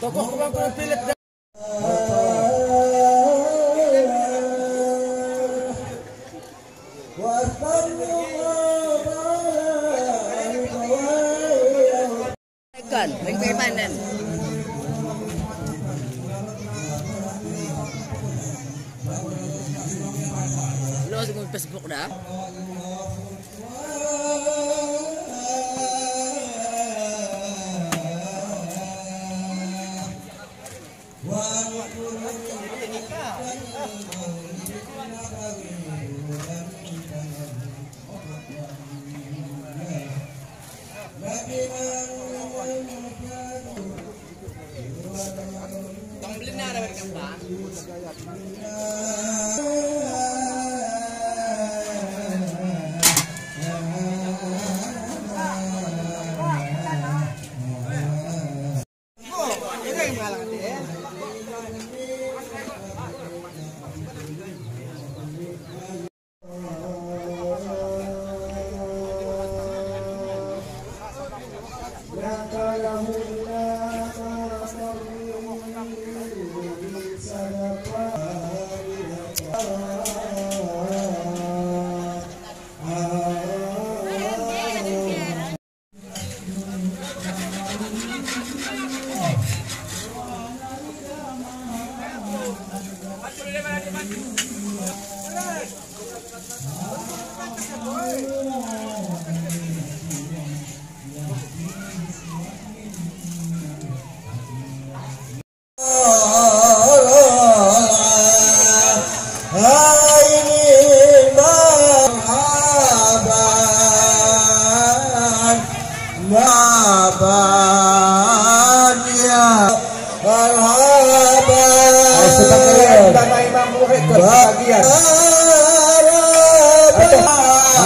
Tokoh kebangkitan Philip dan Panen. Lo sa Facebook dah.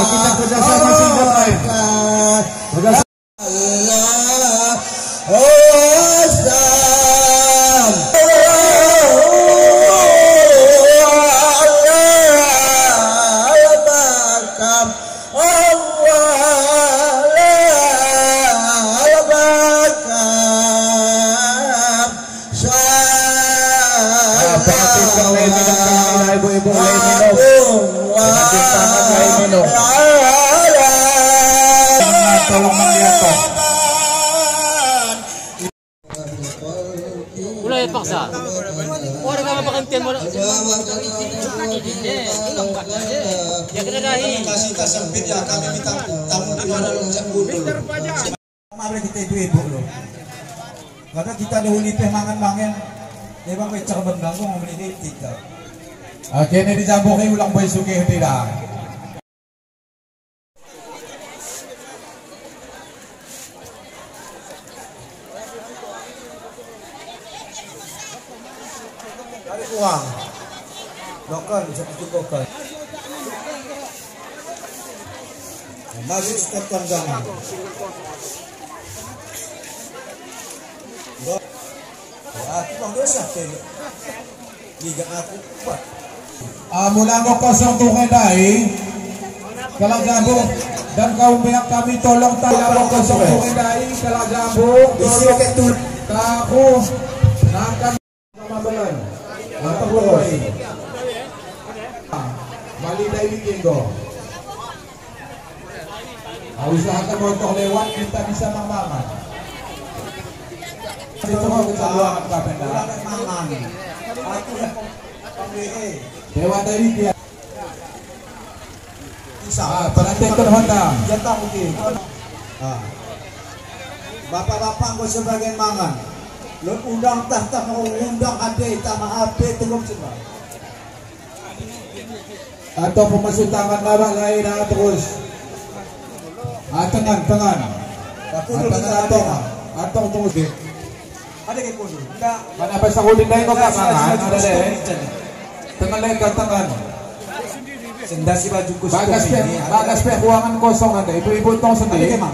kita kerjasama singkat ibu-ibu tolong mengiakan. Mulai paksa. Orang kamu pakantian mo. Ya kena dahi. Kasih tas sempit ya kami minta tamu di mana loncat dulu. Mari kita ibu-ibu loh. Karena kita dahulu teh mangan-mangan. Memang pecar bendang kok ngomong ini kita. Akhirnya dijambuki ulang boy sugih tidak. Dari uang. Dokter bisa dicukupkan. Maju step tanggangan. Aku bang dosa teh. Liga aku kuat. Mula mo kosong tungai dai Kalang Jambu dan kaum pihak kami tolong tahu kosong tungai dai Kalang Jambu tolong tahu nangkan sama belan atau boleh Bali dai Minggo. Usahakan untuk lewat kita bisa mangan. Itu mau kecaluan kapenda. Mangan. Aku Dewa dari dia. Bisa. Perhatikan Honda. Jatah mungkin. Bapak-bapak kau sebagai mangan. Lo undang tahta mau undang ade sama abe tengok coba. Atau pemasuk tangan marah lain terus. Tangan. Atau tunggu deh. Ada ke kudu. Enggak. Mana apa sakudin dai kok mangan ada deh. Tangan lekat tangan. Sendasi baju khusus ini. Bagas pe ruangan kosong ada. Ibu-ibu tong sendiri. Ada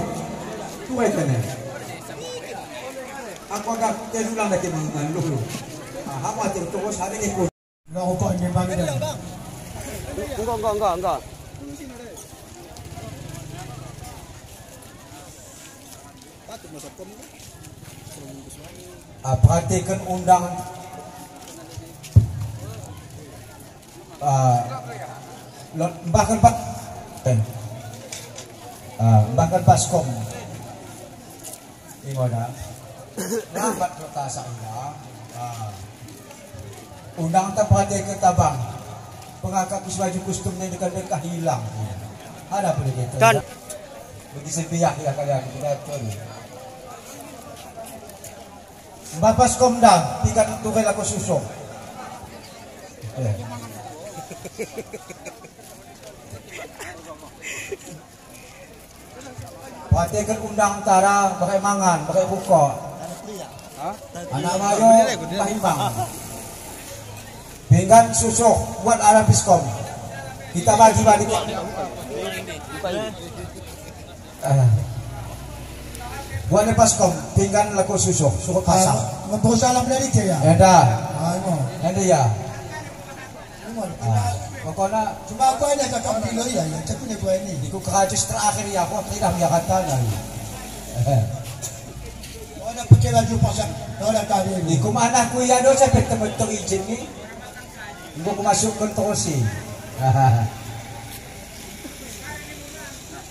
tuai tene. Aku agak terulang dah ke mangan lu. Aku atur terus ada ke kudu. Enggak kok ini bagi dah. Enggak. Patut masuk kom. Perhatikan undang bahkan Baskom ini ada lambat rotasa undang tak perhatikan tabang pengangkat baju kostum ini dekat hilang ada boleh gitu kan bagi sepiak ya kalian betul Mbak Baskom dah tiga untuk aku susuk perhatikan undang antara pakai mangan, pakai buka. Anak mayo pahimbang. Pinggan susuk buat arah Baskom. Kita bagi balik. Buat Baskom, pinggan laku susuk, susuk pasang. Mau salam dari dia. Ada. Ada ya. Pokoknya Cuma aku ada kakak bilo ya, yang cakap gue ini. Iku kerajus terakhir ya, aku tidak menyatakan lagi. Oh, ada pakai baju pasang, ada kali ini. Iku mana aku ya dosa betul-betul izin ni. Ibu aku masuk kontrosi.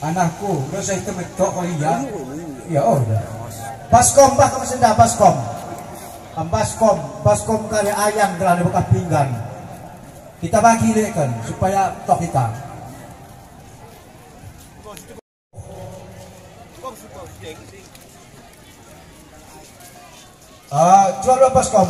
Anakku, dosa itu betul kau iya. Ya udah. Baskom bah kamu senda Baskom. Baskom kali ayam telah dibuka pinggan. Kita bagi kan supaya toh kita. Jual berapa Baskom?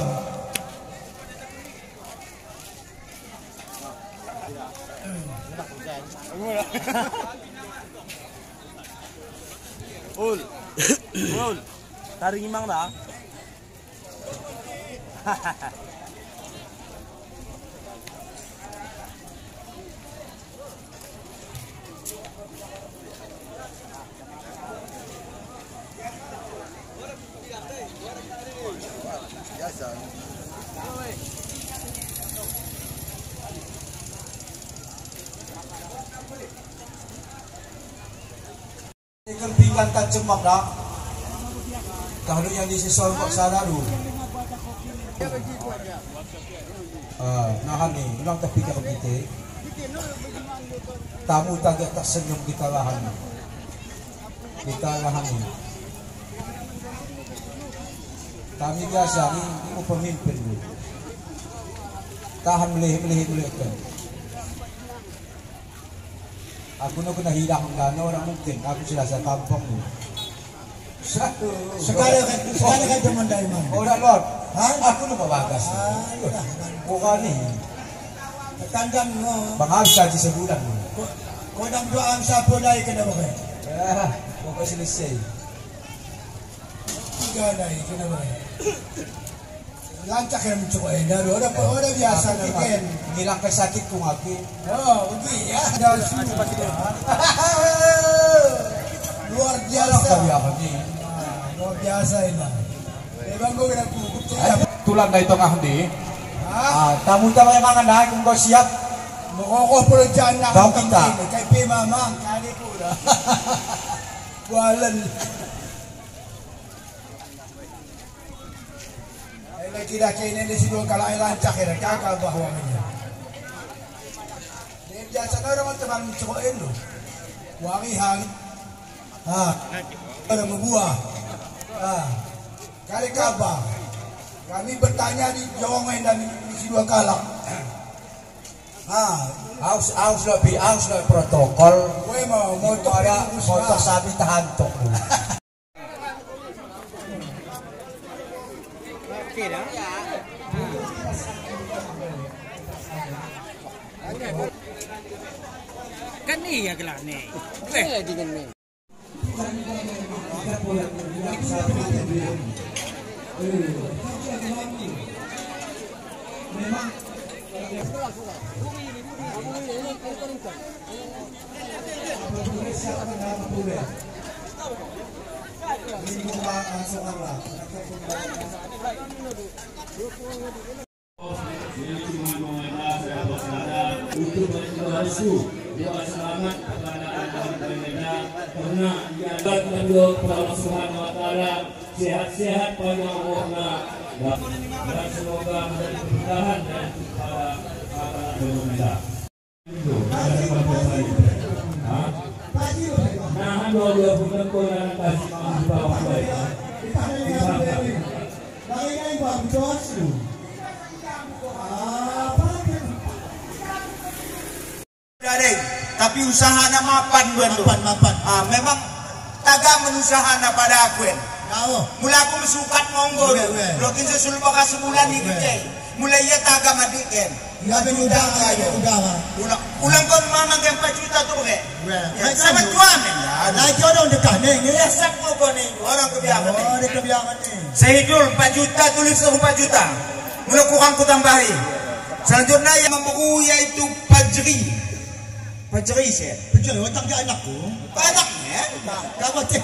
Ul, taring imang dah. Ikan pinggan tak cemak dah. Kalau yang disisol kok sana dulu. Nah ni, ulang tak fikir kita. Tamu tak senyum kita lahan. Kita lahan ni. Kami biasa ni, ibu pemimpin ni. Tahan melih kan. Aku nak kena hilang dana orang mungkin. Aku sudah saya kampung ni. Sekarang kan cuma dari mana? Orang Lord, aku lupa bagas. Bukan ni. Tandang Bang Habis haji sebulan ni. kau nak doa siapa dari kena pakai? Pokok selesai. 3 dari kena pakai. Lancar kan mencoba dah. Orang biasa bikin. Ngilangkan sakit ku ngaki. Oh, begini ya. Luar biasa. Luar biasa ini. Memang gue kena kukup. Tulang dari tengah ni. Tamu tamu yang mangan dah, kau siap. Mengokoh pula jana. Kau kita. Kayak pi mamang kali pula. Kualan. Lagi-lagi ini di sini kalau air lancak ya, kakak bahawa ini. Dia biasa orang teman mencobain lo. Warihan, ada membuah, kali kabar. Kami bertanya di Jawa dan di Sidua Kalak. Aus lebih protokol. Gue mau motor sapi tahan tok. Kan ni ya gelar ni. Untuk berdoa selamat kepada karena diangkat menduk kepada Allah Subhanahu Wa Taala sehat-sehat panjang umurnya dan semoga menjadi kemudahan dan kepada para pemuda. Nah, dua bulan koran kasih di bawah baik. Tapi usaha na mapan mapan. Memang taga menusaha na pada aku. Mula aku mesukat monggo. Blokin sesul baka sebulan ni kita. Mulai ia taga madiken. Ya benudah ayo. Ulang kon mana yang 4 juta tu ke? Sama tuan ya. Nah jodoh dekat ni. Ya sak mo ko ni. Orang kebiasaan. Oh, kebiasaan ni. Sehidul 4 juta tulis 4 juta. Mula kurang ku tambahi. Selanjutnya yang membuku yaitu Pajri. Pajri saya. Pajri otak dia anakku. Anaknya? Kamu cek.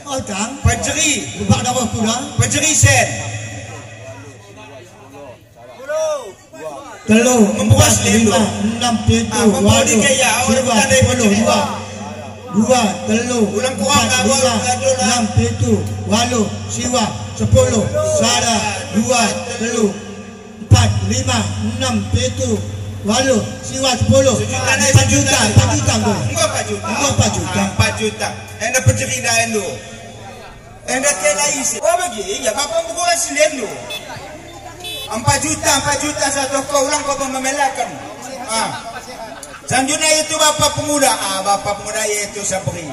Otak. Pajri. Bukan nama pula. Pajri saya. Telur, membuas 5, 6, 7, 8, 9, 10, 2, telur, 4, 5, 6, 7, 8, 9, 10, 11, 2, telur, 4, 5, 6, 7, 8, 9, 10, 4 juta, 4 juta. Anda perceri dah endo. Anda kelai isi. Oh bagi, ya bapa membuat silendo. 4 juta satu kau ulang kau memelakan. Selanjutnya itu bapak pemuda. Bapak pemuda yaitu Sabri.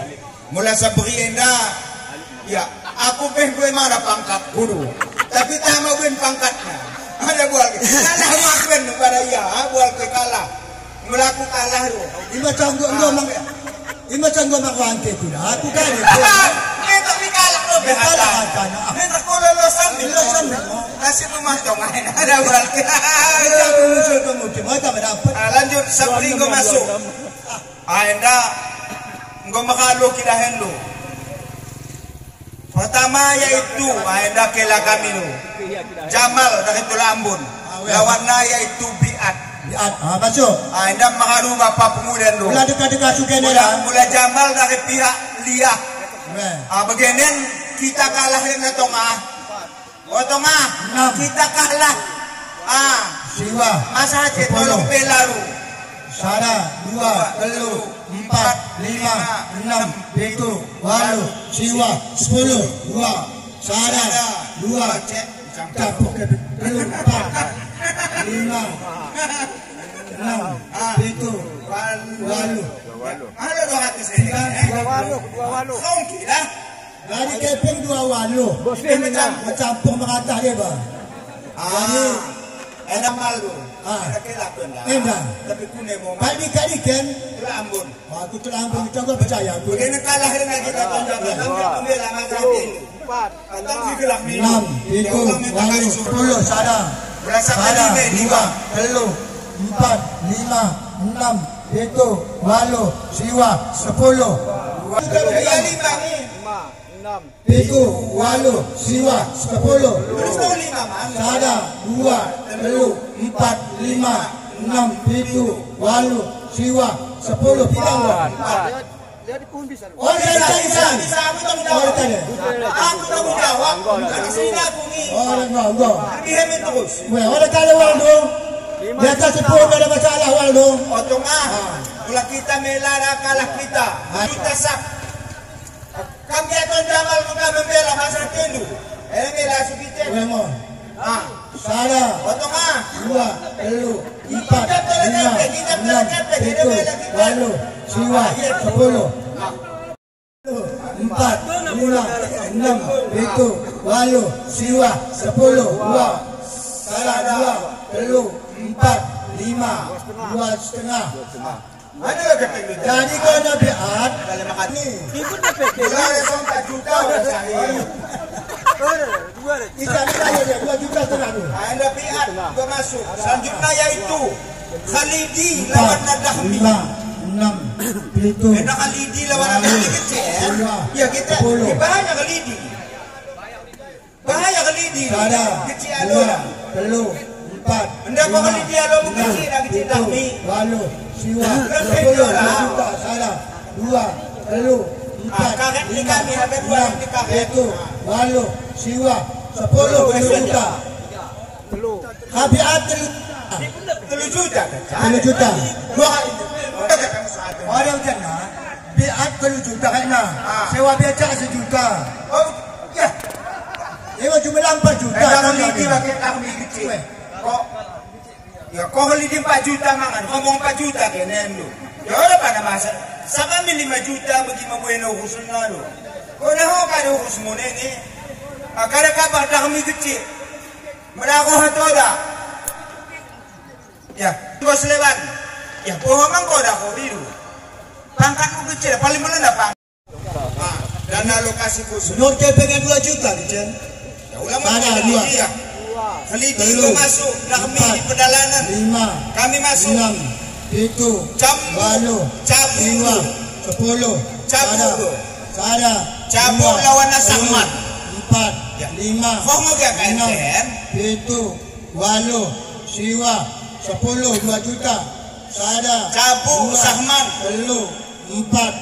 Mula Sabri enda. Ya, aku gue mana pangkat guru. Tapi tak mau pangkatnya. Ada buat. Kalah makan pada ia. Buat ke kalah. Mula aku kalah tu. Ima canggung mangke tu. Aku kalah. Tapi kalah lo berhala. Mereka kau lolosan. Nasib memacong ada buat. Lanjut Sabri go masuk. Anda go makalo kita hendo. Pertama yaitu Anda kela kami lo. Jamal dari Tulambun. Lawannya yaitu Biat. Masuk. Anda makalu bapak pemuda lo. Mula dekat-dekat suka ni lah. Mula Jamal dari pihak Liah. Begini kita kalah dengan Tongah. Tongah kita kalah. Siwa masa aja tolong pelaru. Sada 2, telur, 4, 5, 6, 7, 8, Siwa 10, 2, sada 2, capuk telur 4, 5, 6, 7, 8. Ada 200 ini. 2 Songki dah. Dari keping 2 walu. Ini mencampur merata dia bang. Jadi enak malu. Enak. Tapi kune mau. Kali kan Tulambun. Aku Tulambun itu aku percaya. Begini kalah dengan kita tonjok. Ambil lama tadi. 4. Atau digerak ni. 6, 7, 10 sada. Sada 2, telur 4, 5, 6, 7, 8, Siwa 10. 7, 8, Siwa 10. Sada 2, telur 4, 5, 6, 7, 8, Siwa 10. Pinang oh dia bisa aku tahu jawab. Karena sini aku ni. Enggak. Dihemet terus. Orang kalau Waldo di atas 10 ada masalah Waldo. Tongah. Mula kita melara kalah kita. Kita sak. Kami akan Jamal muka membela masa kendu. Mela subite. Memang. Sada. Tongah. 2, telur 4, 5, 6, 7, 8, Siwa 10. 4, 5, 6, 7, 8, Siwa 10. 2, sada 2, telur 4, 5, 2,5. Jadi kalau nak biat, ni. Ikut nak biat. 4 juta dah saya. Kita ni 2 juta setengah tu. Anda biat, gua masuk. Selanjutnya yaitu Khalidi lawan Nadahmi. 6, 7. Anda Khalidi lawan Nadahmi kecil. Ya kita. Bahaya Khalidi. Bahaya Khalidi. Kecil ada. Telur 4. Anda kau Khalidi ada kecil dah kecil Nadahmi. Lalu Siwa 10 juta salah. dua, telu, empat, kakek ni lima, kami, ada dua enam, ni kakek. tujuh, walu, siwa, 10 juta. Habiat 3 juta. 3 juta. Dua kali. Orang jana, biat 3 juta kena. Sewa becak 1 juta. Oh, ya. Sewa jumlah 4 juta. Kami di pakai kami kecil. Kok ya kok hali di 4 juta mangan, ngomong 4 juta kenen lu. Ya ora pada masa. Sama 5 juta bagi mabueno urusan lu. Kok na ho ka urus mo ni. Akara ka ba kami kecil. Merako hatoda. Ya, bos lewan. Ya, pohon ko dah ko biru. Pangkat ko kecil, paling mula na pang. Dana lokasi khusus. Nur pengen 2 juta kecil. Ya, ulama ko dia. Halidi ko masuk, na kami di pedalanan. 5, Kami masuk. 6, 7, Campur. 8, 9, 10. Sada. Cabut lawan Asahmat. 4, 5, Kau mau gak kan? 7, 8, siwa, 10, 2 juta. Sada. Cabut Sahman. 3, 4,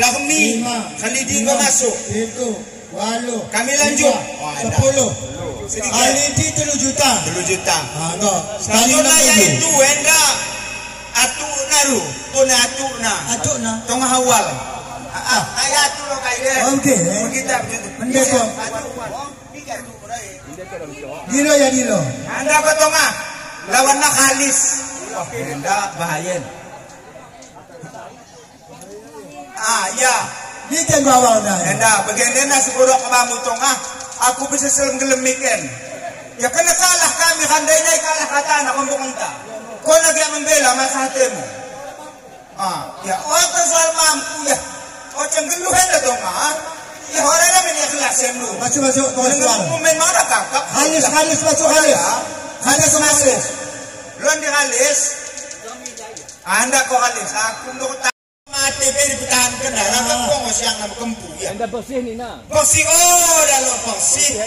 Dahmi. 5, Halidi ko masuk. 7, 8. Kami lanjut. 10. Halidi 3 juta. 3 juta. Enggak. Sekali Kalau naya 60. itu enda atu naru, tuna atu na. Atuk na. Tong hawal. Naya atu lo kaide. Okey. Kita begitu. Mendek ko. Dilo ya dilo. Anda ko tonga. Lawan na kalis. Enda bahayen. Ya. Ni kan bawang dah. Enda bagian na siguro kamu tonga. Aku bisa selang gelemikan. Ya kena kalah kami handai naik kalah kata anak kampung kita. Kau lagi membela masa hatimu. Ya orang soal mampu ya. Macam geluhan dah dong ya orang dah mengikhlaskan lu. Masuk tuan soal. Pemain mana kakak? Halis masuk halis. Halis masuk. Luan di halis. Anda kok halis? Aku untuk mati beri bertahan kena. Rakyat kong siang nama kempu ya. Anda bersih ni nak. Bersih dalam bersih.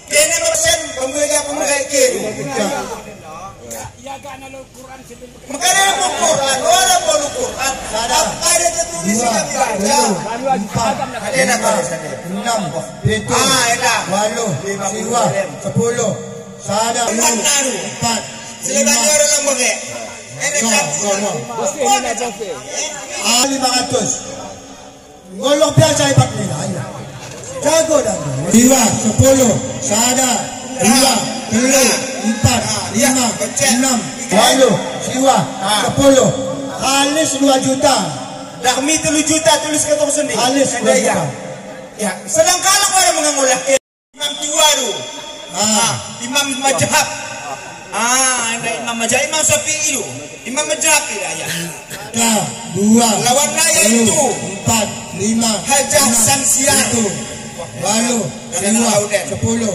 Kini bersih pemuda kiri. Makanya mau Quran, orang mau Quran. Ada tertulis kami baca. 4, 6, 7, 8, siwa, 10. Sada. 4, 5, Silakan orang lembaga. Ini kan. Bersih ni nak bersih. 500. Golong biasa ibat ni lah. Jago dah. Siwa, 10. Sada. 2, 3, 4, 5, 6, 8, siwa, 10. Halis 2 juta. Dahmi 3 juta tulis ke tong sendiri. Halis 2 juta. Ya, sedang kalau orang mengulah Imam Tuwaru. Imam Majhab. Ini Imam Majhab, Imam Syafi'i itu. Imam Majhab ya. 2, Lawan naya itu 4, 5, Hajah Samsiar. 8, siwa, 10.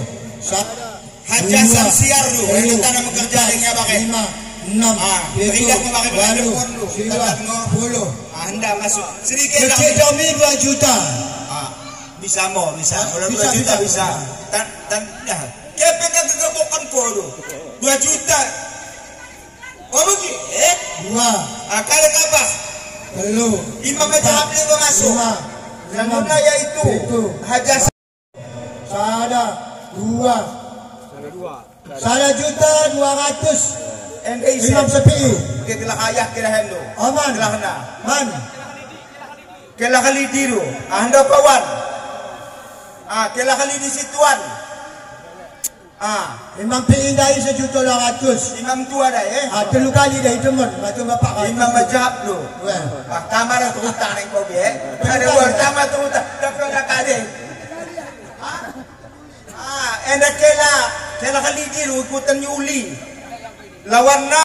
Hajah Samsiar tu. Itu tanah bekerja dengan pakai. 5, 6, 7, 8, siwa, 10. Anda masuk sedikit Kecil Domi 2 juta. Bisa mau bisa. Kalau 2 juta bisa. Ya. Kepe kan kegabokan ko do. 2 juta. Oh begitu. 2, Kali apa? telu, Imam Majhab ni ko masuk. 5, Yang mana yaitu Hajah Sada 2. Sada juta 200. Imam Syafi'i. Kita kaya kira hendo. Aman. Kila na. Man. Kila kali diru. Anda kawan. Kila kali di situan. Imam PI dari 1.200.000. Imam tua dah Telu kali dah itu man. Macam bapak Imam Majhab tu. Kamar tu utang yang kau biar. Ada pertama tu utang. Dapat nak kade. Enda kela kali diru ikutan Yuli. Lawan na